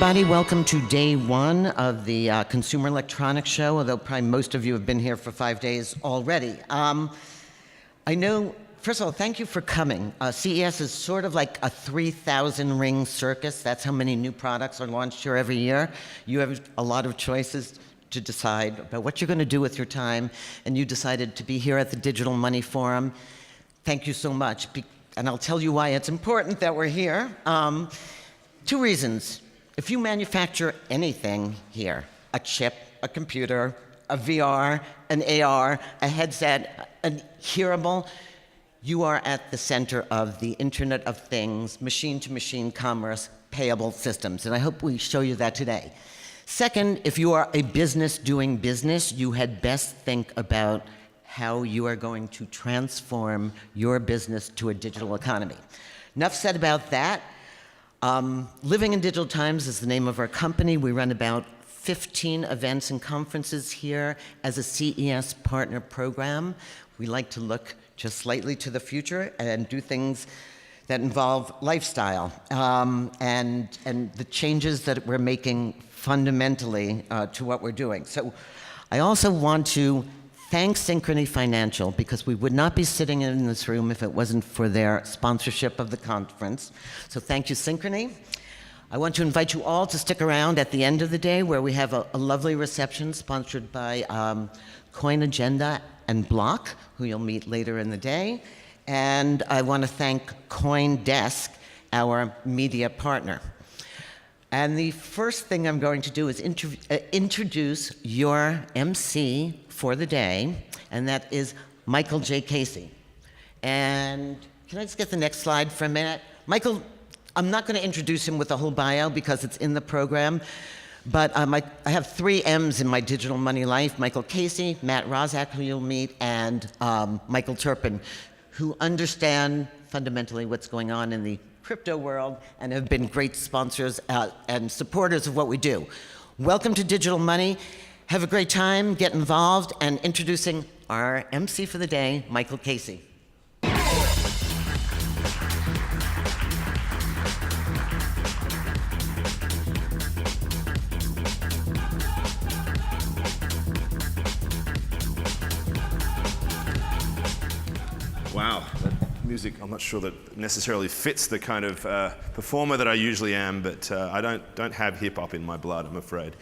everybody. Welcome to day one of the Consumer Electronics Show, although probably most of you have been here for 5 days already. I know, first of all, thank you for coming. CES is sort of like a 3,000 ring circus. That's how many new products are launched here every year. You have a lot of choices to decide about what you're going to do with your time, and you decided to be here at the Digital Money Forum. Thank you so much, and I'll tell you why it's important that we're here. 2 reasons. If you manufacture anything here, a chip, a computer, a VR, an AR, a headset, a hearable, you are at the center of the Internet of Things, machine-to-machine commerce, payable systems, and I hope we show you that today. Second, if you are a business doing business, you had best think about how you are going to transform your business to a digital economy. Enough said about that. Living in Digital Times is the name of our company. We run about 15 events and conferences here as a CES partner program. We like to look just slightly to the future and do things that involve lifestyle and the changes that we're making fundamentally to what we're doing. So I also want to thank Synchrony Financial, because we would not be sitting in this room if it wasn't for their sponsorship of the conference. So thank you, Synchrony. I want to invite you all to stick around at the end of the day, where we have a lovely reception sponsored by Coin Agenda and Block, who you'll meet later in the day. And I want to thank CoinDesk, our media partner. And the first thing I'm going to do is introduce your MC for the day, and that is Michael J. Casey. And can I just get the next slide for a minute? Michael, I'm not going to introduce him with the whole bio because it's in the program, but I have 3 M's in my digital money life: Michael Casey, Matt Rozak, who you'll meet, and Michael Turpin, who understand fundamentally what's going on in the crypto world and have been great sponsors and supporters of what we do. Welcome to Digital Money. Have a great time, get involved, and introducing our MC for the day, Michael Casey. Wow, that music, I'm not sure that necessarily fits the kind of performer that I usually am, but I don't have hip-hop in my blood, I'm afraid.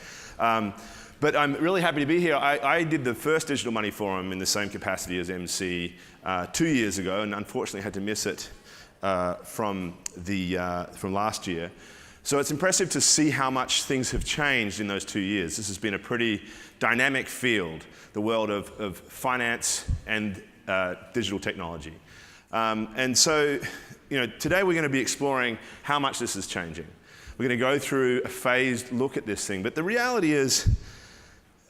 But I'm really happy to be here. I did the first Digital Money Forum in the same capacity as MC 2 years ago, and unfortunately had to miss it from last year. So it's impressive to see how much things have changed in those 2 years. This has been a pretty dynamic field, the world of finance and digital technology. And so, today we're going to be exploring how much this is changing. We're going to go through a phased look at this thing, but the reality is,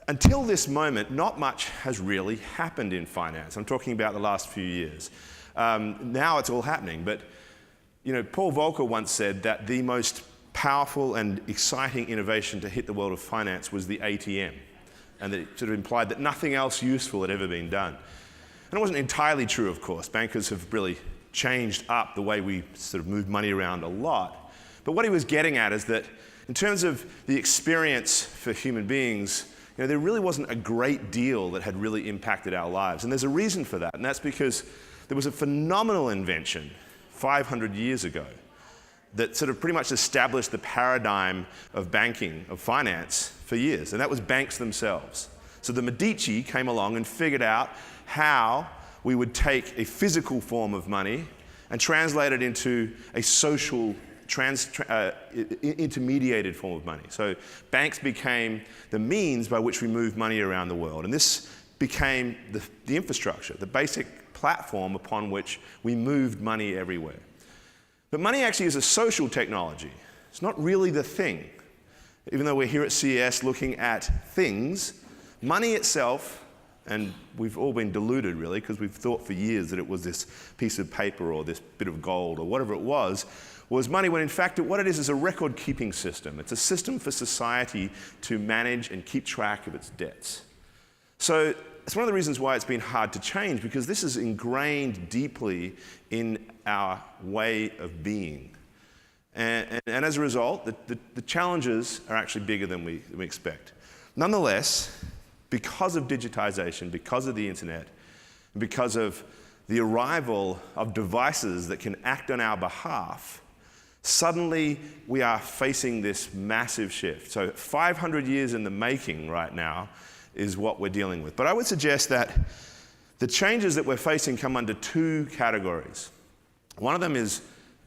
until this moment, not much has really happened in finance. I'm talking about the last few years. Now it's all happening, but Paul Volcker once said that the most powerful and exciting innovation to hit the world of finance was the ATM, and that it sort of implied that nothing else useful had ever been done. And it wasn't entirely true, of course. Bankers have really changed up the way we sort of move money around a lot. But what he was getting at is that in terms of the experience for human beings, there really wasn't a great deal that had really impacted our lives. And there's a reason for that, and that's because there was a phenomenal invention 500 years ago that sort of pretty much established the paradigm of banking, of finance, for years, and that was banks themselves. So the Medici came along and figured out how we would take a physical form of money and translate it into a social intermediated form of money. So banks became the means by which we move money around the world. And this became the infrastructure, the basic platform upon which we moved money everywhere. But money actually is a social technology. It's not really the thing. Even though we're here at CES looking at things, money itself, and we've all been deluded really, because we've thought for years that it was this piece of paper or this bit of gold or whatever it was money, when in fact what it is a record-keeping system. It's a system for society to manage and keep track of its debts. So it's one of the reasons why it's been hard to change, because this is ingrained deeply in our way of being. And as a result, the challenges are actually bigger than we expect. Nonetheless, because of digitization, because of the internet, and because of the arrival of devices that can act on our behalf, suddenly we are facing this massive shift. So 500 years in the making right now is what we're dealing with. But I would suggest that the changes that we're facing come under two categories. One of them is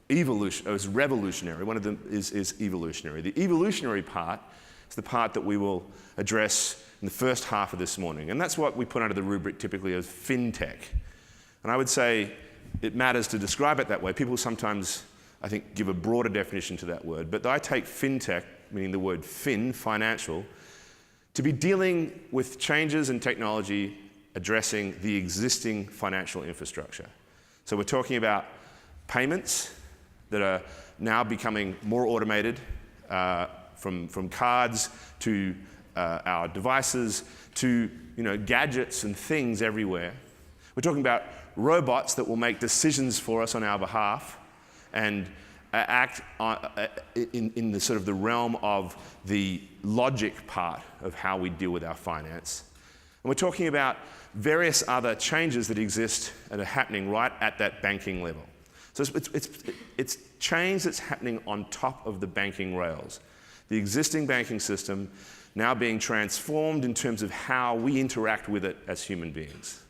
revolutionary. One of them is evolutionary. The evolutionary part is the part that we will address in the first half of this morning. And that's what we put under the rubric typically as fintech. And I would say it matters to describe it that way. People sometimes, I think, give a broader definition to that word. But I take fintech, meaning the word fin, financial, to be dealing with changes in technology addressing the existing financial infrastructure. So we're talking about payments that are now becoming more automated, from cards to our devices to gadgets and things everywhere. We're talking about robots that will make decisions for us on our behalf and act in the sort of the realm of the logic part of how we deal with our finance. And we're talking about various other changes that exist and are happening right at that banking level. So it's change that's happening on top of the banking rails. The existing banking system now being transformed in terms of how we interact with it as human beings.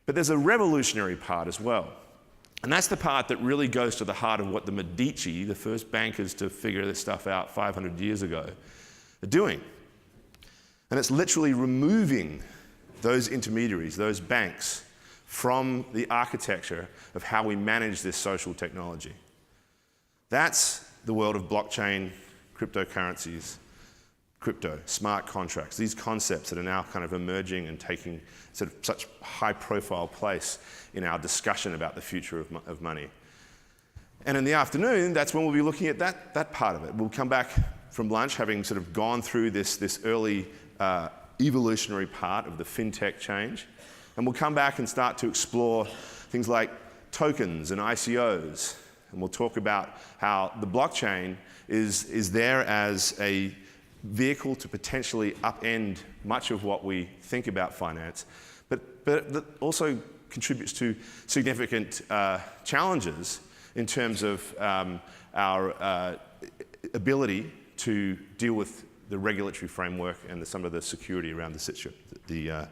But there's a revolutionary part as well. And that's the part that really goes to the heart of what the Medici, the first bankers to figure this stuff out 500 years ago, are doing. And it's literally removing those intermediaries, those banks, from the architecture of how we manage this social technology. That's the world of blockchain, cryptocurrencies, crypto, smart contracts, these concepts that are now kind of emerging and taking sort of such high-profile place in our discussion about the future of money. And in the afternoon, that's when we'll be looking at that part of it. We'll come back from lunch having sort of gone through this early evolutionary part of the fintech change. And we'll come back and start to explore things like tokens and ICOs. And we'll talk about how the blockchain is there as a vehicle to potentially upend much of what we think about finance, but that also contributes to significant challenges in terms of our ability to deal with the regulatory framework and some of the security around the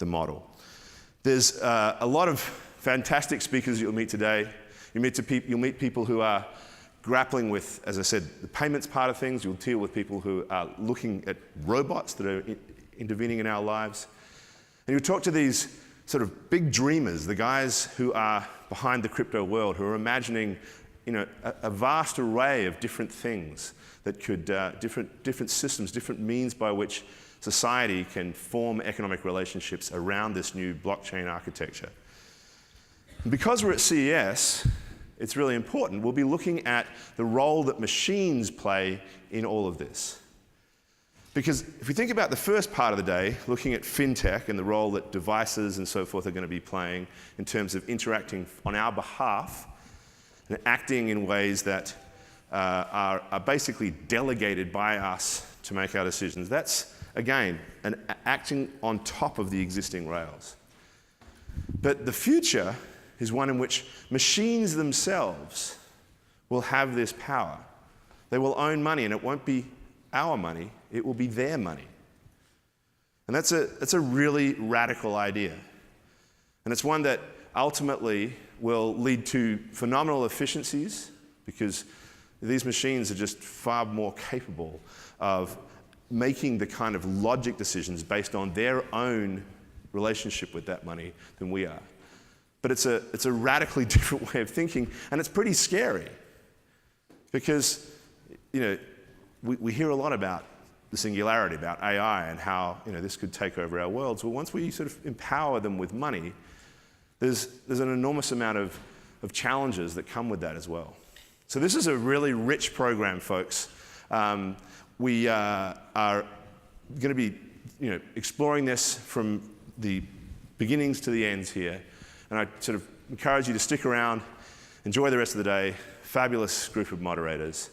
model. There's a lot of fantastic speakers you'll meet today. You'll meet people who are grappling with, as I said, the payments part of things. You'll deal with people who are looking at robots that are intervening in our lives. And you'll talk to these sort of big dreamers, the guys who are behind the crypto world, who are imagining a vast array of different things that could, different systems, different means by which society can form economic relationships around this new blockchain architecture. And because we're at CES, it's really important. We'll be looking at the role that machines play in all of this. Because if we think about the first part of the day, looking at fintech and the role that devices and so forth are going to be playing in terms of interacting on our behalf and acting in ways that are basically delegated by us to make our decisions. That's, again, acting on top of the existing rails. But the future is one in which machines themselves will have this power. They will own money, and it won't be our money, it will be their money. And that's a really radical idea. And it's one that ultimately will lead to phenomenal efficiencies, because these machines are just far more capable of making the kind of logic decisions based on their own relationship with that money than we are. But it's a radically different way of thinking, and it's pretty scary. Because, we hear a lot about the singularity, about AI, and how, this could take over our worlds. Well, once we sort of empower them with money, there's an enormous amount of challenges that come with that as well. So this is a really rich program, folks. We are going to be, exploring this from the beginnings to the ends here. And I sort of encourage you to stick around Enjoy the rest of the day. Fabulous group of moderators.